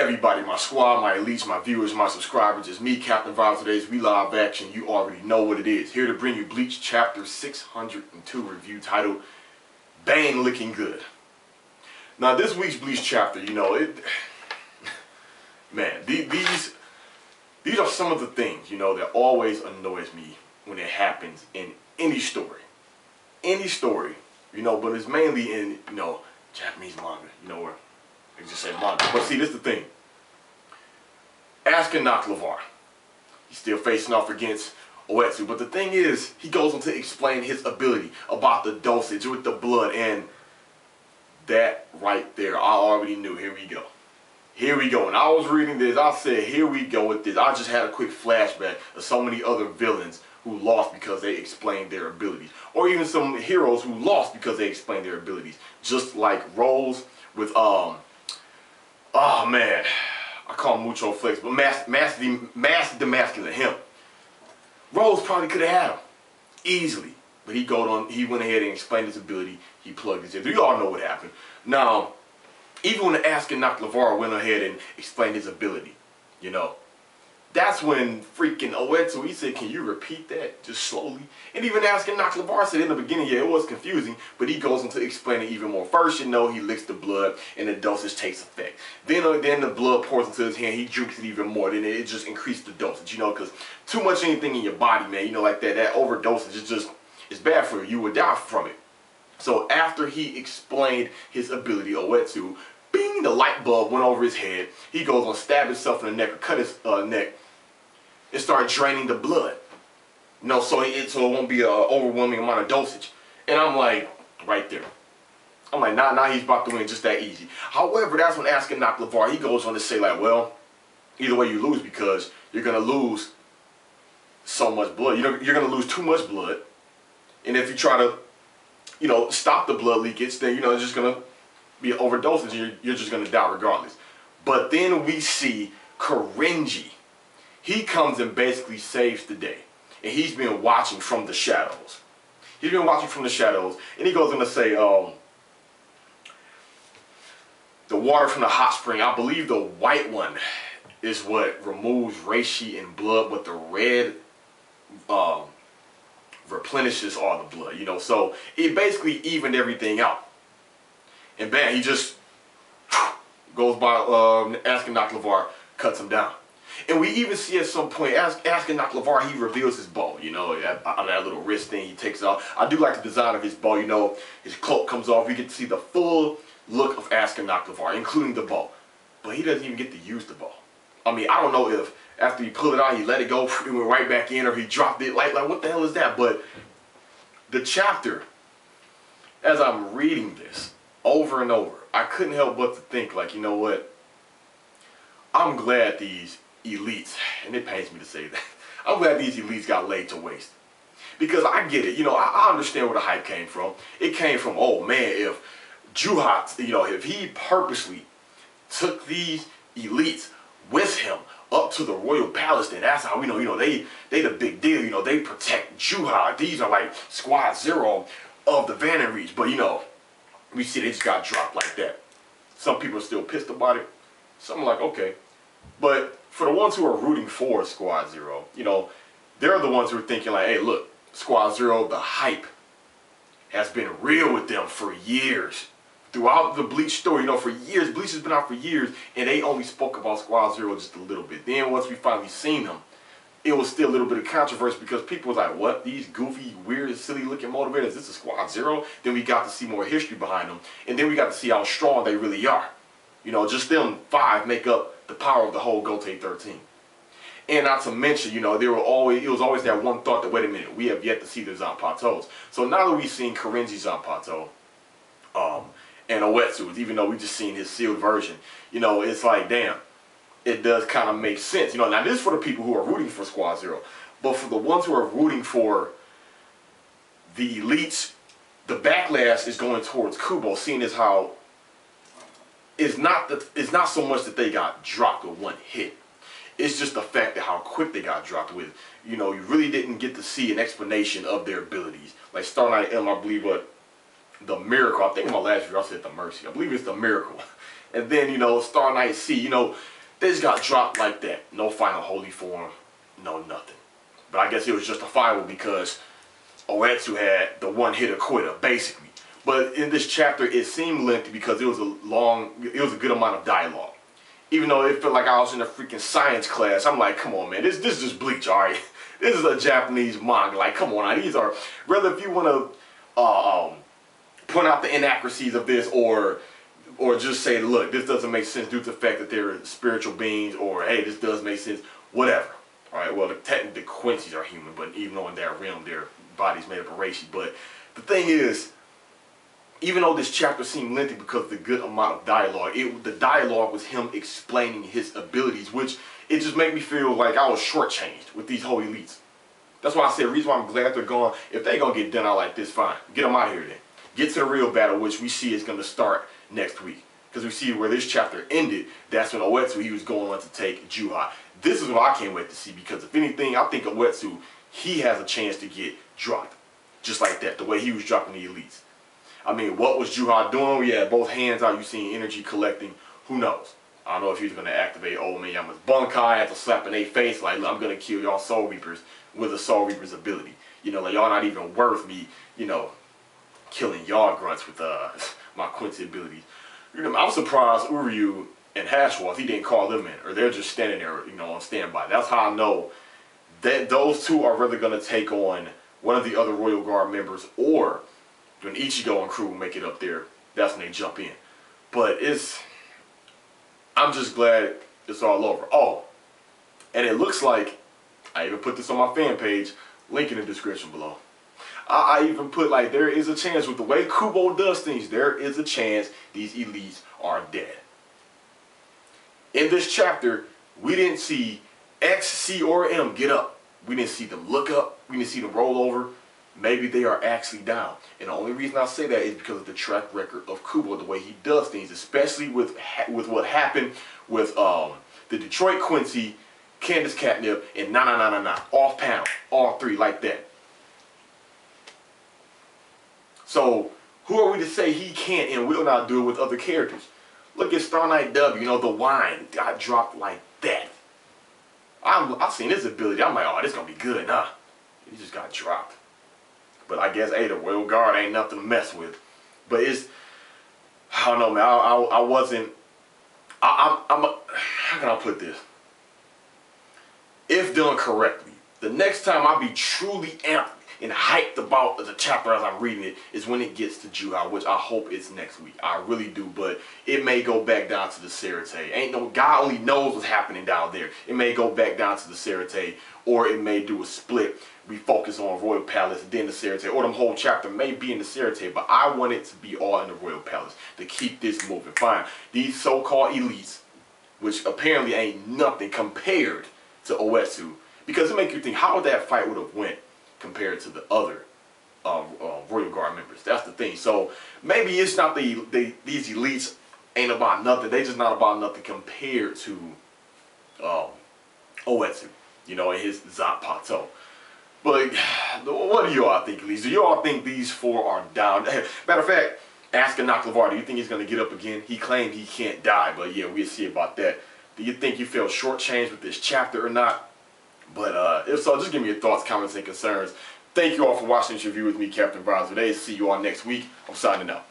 everybody, my squad, my elites, my viewers, my subscribers. It's me, Captain Vibe. Today's We Live Action. You already know what it is. Here to bring you Bleach Chapter 602 review titled Bang Looking Good. Now this week's Bleach chapter, man, these are some of the things, that always annoys me when it happens in any story. Any story, but it's mainly in, Japanese manga, where they just say manga. But see, this is the thing. Asuka knocked LeVar. He's still facing off against Oetsu. But the thing is, he goes on to explain his ability about the dosage with the blood. And that right there, I already knew. Here we go. Here we go. When I was reading this, I said, here we go with this. I just had a quick flashback of so many other villains who lost because they explained their abilities. Or even some heroes who lost because they explained their abilities. Just like Rose with, oh man, I call him Mucho Flex, but Master Demasculine, him. Rose probably could have had him easily, but he went ahead and explained his ability. He plugged his in. You all know what happened. Now, even when Asuka knocked LeVar went ahead and explained his ability, that's when freaking Oetsu, he said, can you repeat that just slowly? And even Asuka knocked LeVar said in the beginning, yeah, it was confusing, but he goes into explaining even more. First, he licks the blood and the dosage takes effect. Then the blood pours into his hand, he drinks it even more, then it just increased the dosage, because too much anything in your body, man, like that overdosage is just, it's bad for you. You would die from it. So after he explained his ability, Oetsu, bing, the light bulb went over his head. He goes on, stab himself in the neck or cut his neck. It started draining the blood, so it won't be an overwhelming amount of dosage. And I'm like, right there. I'm like, now he's about to win just that easy. However, that's when Asuka knocked LeVar. He goes on to say, like, well, either way you lose because you're going to lose so much blood. You're going to lose too much blood. And if you try to, stop the blood leakage, then, it's just going to be an overdosage and you're just going to die regardless. But then we see Korenji. He comes and basically saves the day. And he's been watching from the shadows. He's been watching from the shadows. And he goes on to say, the water from the hot spring, I believe the white one is what removes reishi and blood, but the red replenishes all the blood, So it basically evened everything out. And bam, he just goes by, Asuka knocked LeVar, cuts him down. And we even see at some point, Asuka knocked LeVar, he reveals his bow, on that little wrist thing he takes off. I do like the design of his bow, his cloak comes off. We get to see the full look of Asuka knocked LeVar, including the bow. But he doesn't even get to use the bow. I mean, I don't know if after he pulled it out, he let it go, it went right back in, or he dropped it. Like what the hell is that? But the chapter, as I'm reading this over and over, I couldn't help but to think, like, you know what? I'm glad these elites, and it pains me to say that, I'm glad these elites got laid to waste. Because I get it, I understand where the hype came from. It came from, oh man, if Juha, if he purposely took these elites with him up to the royal palace, then that's how we know, they the big deal, they protect Juha. These are like Squad Zero of the Vannon Reach. But we see they just got dropped like that. Some people are still pissed about it. Some are like, okay. But for the ones who are rooting for Squad Zero, they're the ones who are thinking like, hey, look, Squad Zero, the hype has been real with them for years. Throughout the Bleach story, for years, Bleach has been out for years, and they only spoke about Squad Zero just a little bit. Then once we finally seen them, it was still a little bit of controversy because people was like, what? These goofy, weird, silly looking motivators, this is Squad Zero? Then we got to see more history behind them, and then we got to see how strong they really are. Just them 5 make up the power of the whole Gotei 13. And not to mention, it was always that one thought that, wait a minute, we have yet to see the Zanpatos. So now that we've seen Korenji Zanpato, and Oetsu, even though we just seen his sealed version, it's like, damn, it does kind of make sense. Now this is for the people who are rooting for Squad Zero. But for the ones who are rooting for the elites, the backlash is going towards Kubo, seeing as how it's not so much that they got dropped with one hit. It's just the fact that how quick they got dropped with. You really didn't get to see an explanation of their abilities. Like starting out at M, I believe, but the Miracle, I think in my last video I said the Mercy. I believe it's the Miracle. And then, you know, Star Knight C, you know, they just got dropped like that. No final holy form, no nothing. But I guess it was justifiable because Oetsu had the one-hitter quitter, basically. But in this chapter, it seemed lengthy because it was a good amount of dialogue. Even though it felt like I was in a freaking science class, I'm like, come on, man, this is just Bleach, all right? This is a Japanese manga. Like, come on, now, these are, whether if you want to point out the inaccuracies of this or just say, look, this doesn't make sense due to the fact that they're spiritual beings, or hey, this does make sense, whatever. All right, well, technically the Quincy's are human, but even though in that realm, their body's made up of reishi. But the thing is, even though this chapter seemed lengthy because of the good amount of dialogue, the dialogue was him explaining his abilities, which it just made me feel like I was shortchanged with these whole elites. That's why I said the reason why I'm glad they're gone. If they're going to get done out like this, fine. Get them out of here then. Get to the real battle, which we see is going to start next week. Because we see where this chapter ended, that's when Oetsu, he was going on to take Juha. This is what I can't wait to see, because if anything, I think Oetsu, he has a chance to get dropped. Just like that, the way he was dropping the elites. I mean, what was Juha doing? We had both hands out. You seen energy collecting. Who knows? I don't know if he's going to activate Old Man Yama's Bunkai after slapping their face. Like, I'm going to kill y'all Soul Reapers with a Soul Reaper's ability. You know, like, y'all not even worth me, you know, killing y'all grunts with my Quincy abilities. You know, I'm surprised Uryu and Hashwalth, he didn't call them in. Or they're just standing there, you know, on standby. That's how I know that those two are really going to take on one of the other Royal Guard members, or when Ichigo and crew make it up there, that's when they jump in. But I'm just glad it's all over. Oh, and it looks like, I even put this on my fan page, link in the description below. I even put, like, there is a chance with the way Kubo does things, there is a chance these elites are dead. In this chapter, we didn't see X, C, or M get up. We didn't see them look up. We didn't see them roll over. Maybe they are actually down. And the only reason I say that is because of the track record of Kubo, the way he does things, especially with what happened with the Detroit Quincy, Candace Catnip, and Na. Off panel. All three like that. So, who are we to say he can't and will not do it with other characters? Look at Star Knight W, you know, the wine got dropped like that. I've seen his ability. I'm like, oh, this gonna be good, huh? He just got dropped. But I guess, hey, the Royal Guard ain't nothing to mess with. But it's, I don't know, man. How can I put this? If done correctly, the next time I be truly amped and hyped about the chapter as I'm reading it is when it gets to Juha, which I hope it's next week. I really do, but it may go back down to the Serite. Ain't no, God only knows what's happening down there. It may go back down to the Serite, or it may do a split. We focus on Royal Palace, then the Serite, or the whole chapter may be in the Serite, but I want it to be all in the Royal Palace to keep this moving. Fine, these so-called elites, which apparently ain't nothing compared to Oetsu, because it makes you think how that fight would have went compared to the other Royal Guard members. That's the thing. So maybe it's not these elites ain't about nothing. They just not about nothing compared to Oetsu, you know, and his Zapato. But what do you all think, elites? Do you all think these four are down? Matter of fact, asking Nakalavar, do you think he's going to get up again? He claimed he can't die, but yeah, we'll see about that. Do you think you feel shortchanged with this chapter or not? But if so, just give me your thoughts, comments, and concerns. Thank you all for watching this review with me, Captain Vibes. Today, see you all next week. I'm signing out.